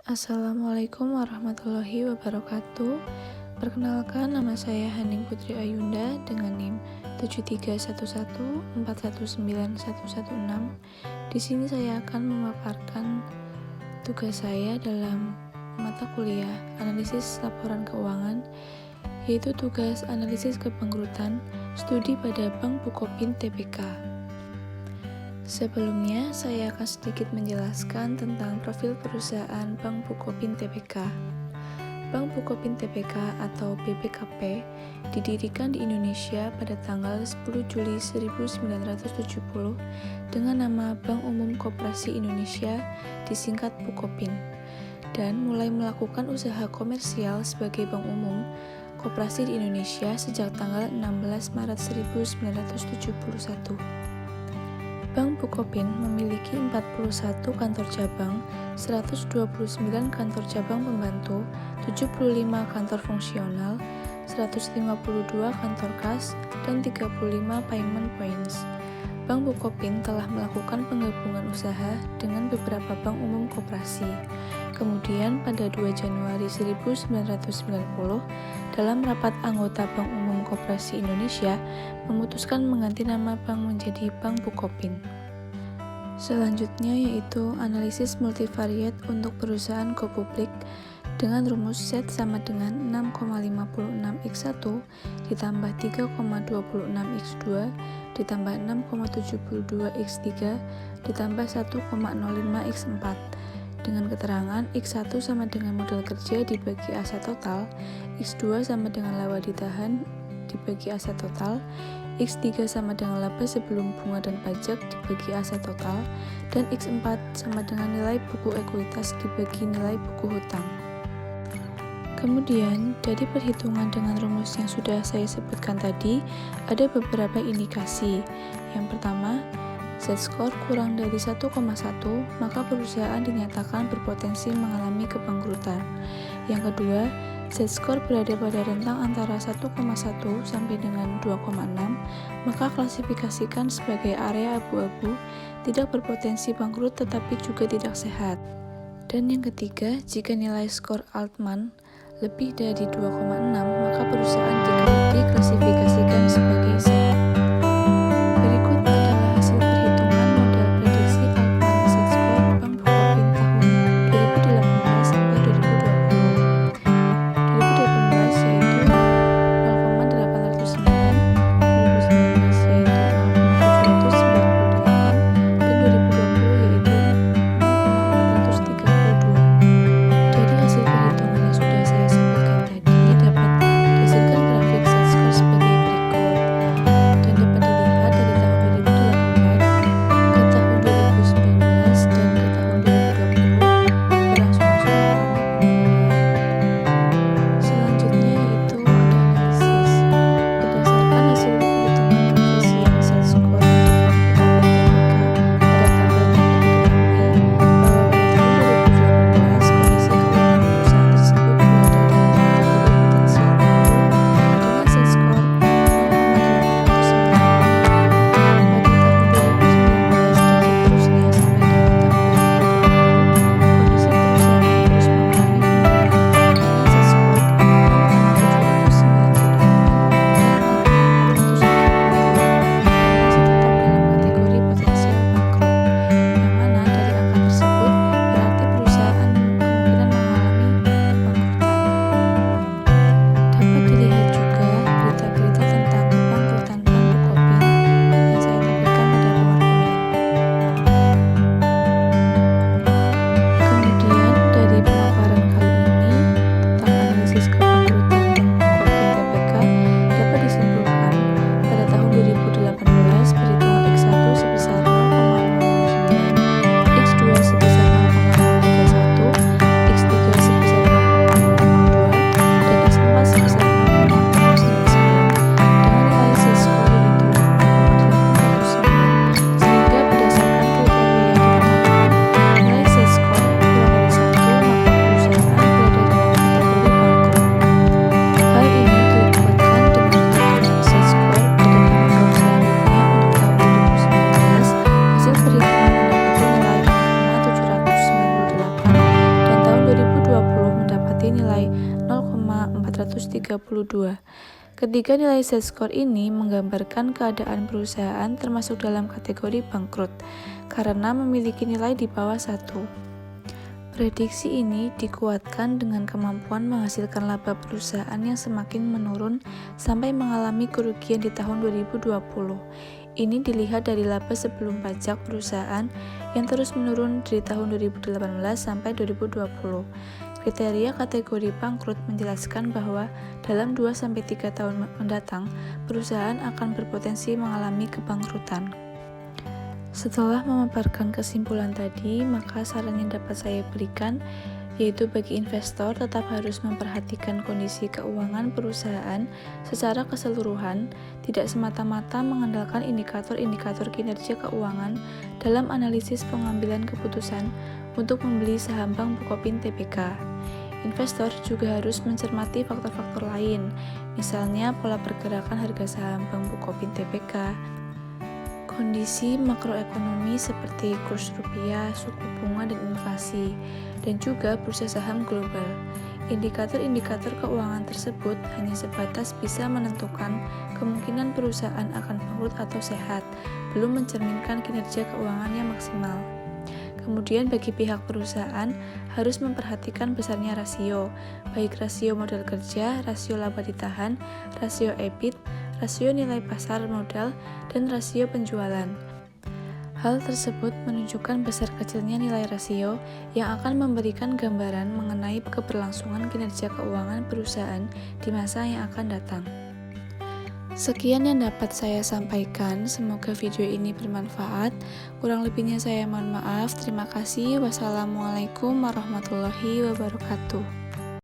Assalamualaikum warahmatullahi wabarakatuh. Perkenalkan, nama saya Haning Putri Ayunda dengan NIM 7311419116. Di sini saya akan memaparkan tugas saya dalam mata kuliah analisis laporan keuangan, yaitu tugas analisis kebangkrutan studi pada Bank Bukopin Tbk. Sebelumnya, saya akan sedikit menjelaskan tentang profil perusahaan Bank Bukopin Tbk. Bank Bukopin Tbk atau BBKP didirikan di Indonesia pada tanggal 10 Juli 1970 dengan nama Bank Umum Koperasi Indonesia, disingkat Bukopin, dan mulai melakukan usaha komersial sebagai bank umum koperasi di Indonesia sejak tanggal 16 Maret 1971. Bank Bukopin memiliki 41 kantor cabang, 129 kantor cabang pembantu, 75 kantor fungsional, 152 kantor kas, dan 35 payment points. Bank Bukopin telah melakukan penggabungan usaha dengan beberapa bank umum koperasi. Kemudian pada 2 Januari 1990, dalam rapat anggota Bank Umum Koperasi Indonesia memutuskan mengganti nama bank menjadi Bank Bukopin. Selanjutnya yaitu analisis multivariate untuk perusahaan go public dengan rumus Z sama dengan 6,56x1 ditambah 3,26x2 ditambah 6,72x3 ditambah 1,05x4 dengan keterangan X1 sama dengan modal kerja dibagi aset total, X2 sama dengan laba ditahan dibagi aset total, X3 sama dengan laba sebelum bunga dan pajak dibagi aset total, dan X4 sama dengan nilai buku ekuitas dibagi nilai buku hutang. Kemudian, dari perhitungan dengan rumus yang sudah saya sebutkan tadi, ada beberapa indikasi. Yang pertama, Z-score kurang dari 1,1, maka perusahaan dinyatakan berpotensi mengalami kebangkrutan. Yang kedua, Z-score berada pada rentang antara 1,1 sampai dengan 2,6, maka klasifikasikan sebagai area abu-abu, tidak berpotensi bangkrut tetapi juga tidak sehat. Dan yang ketiga, jika nilai skor Altman lebih dari 2,6, maka perusahaan diklasifikasikan sebagai sehat. Berikut adalah hasil perhitungan model prediksi Altman Z-score Bank Bukopin tahun 2018 sampai 2020. 2018 yaitu 0,809, 2019 yaitu 0,798, dan 2020 yaitu 0,432. Dari hasil perhitungan yang sudah saya sebutkan tadi dapat dihasilkan grafik Z-score sebagai berikut. 2032. Ketiga nilai Z-score ini menggambarkan keadaan perusahaan termasuk dalam kategori bangkrut, karena memiliki nilai di bawah 1. Prediksi ini dikuatkan dengan kemampuan menghasilkan laba perusahaan yang semakin menurun sampai mengalami kerugian di tahun 2020. Ini dilihat dari laba sebelum pajak perusahaan yang terus menurun dari tahun 2018 sampai 2020. Kriteria kategori bangkrut menjelaskan bahwa dalam 2-3 tahun mendatang, perusahaan akan berpotensi mengalami kebangkrutan. Setelah memaparkan kesimpulan tadi, maka saran yang dapat saya berikan yaitu bagi investor tetap harus memperhatikan kondisi keuangan perusahaan secara keseluruhan, tidak semata-mata mengandalkan indikator-indikator kinerja keuangan dalam analisis pengambilan keputusan untuk membeli saham Bank Bukopin Tbk. Investor juga harus mencermati faktor-faktor lain, misalnya pola pergerakan harga saham Bank Bukopin Tbk, kondisi makroekonomi seperti kurs rupiah, suku bunga, dan inflasi, dan juga bursa saham global. Indikator-indikator keuangan tersebut hanya sebatas bisa menentukan kemungkinan perusahaan akan bangkrut atau sehat, belum mencerminkan kinerja keuangannya maksimal. Kemudian bagi pihak perusahaan harus memperhatikan besarnya rasio, baik rasio modal kerja, rasio laba ditahan, rasio EBIT, rasio nilai pasar modal, dan rasio penjualan. Hal tersebut menunjukkan besar kecilnya nilai rasio yang akan memberikan gambaran mengenai keberlangsungan kinerja keuangan perusahaan di masa yang akan datang. Sekian yang dapat saya sampaikan, semoga video ini bermanfaat. Kurang lebihnya saya mohon maaf. Terima kasih. Wassalamualaikum warahmatullahi wabarakatuh.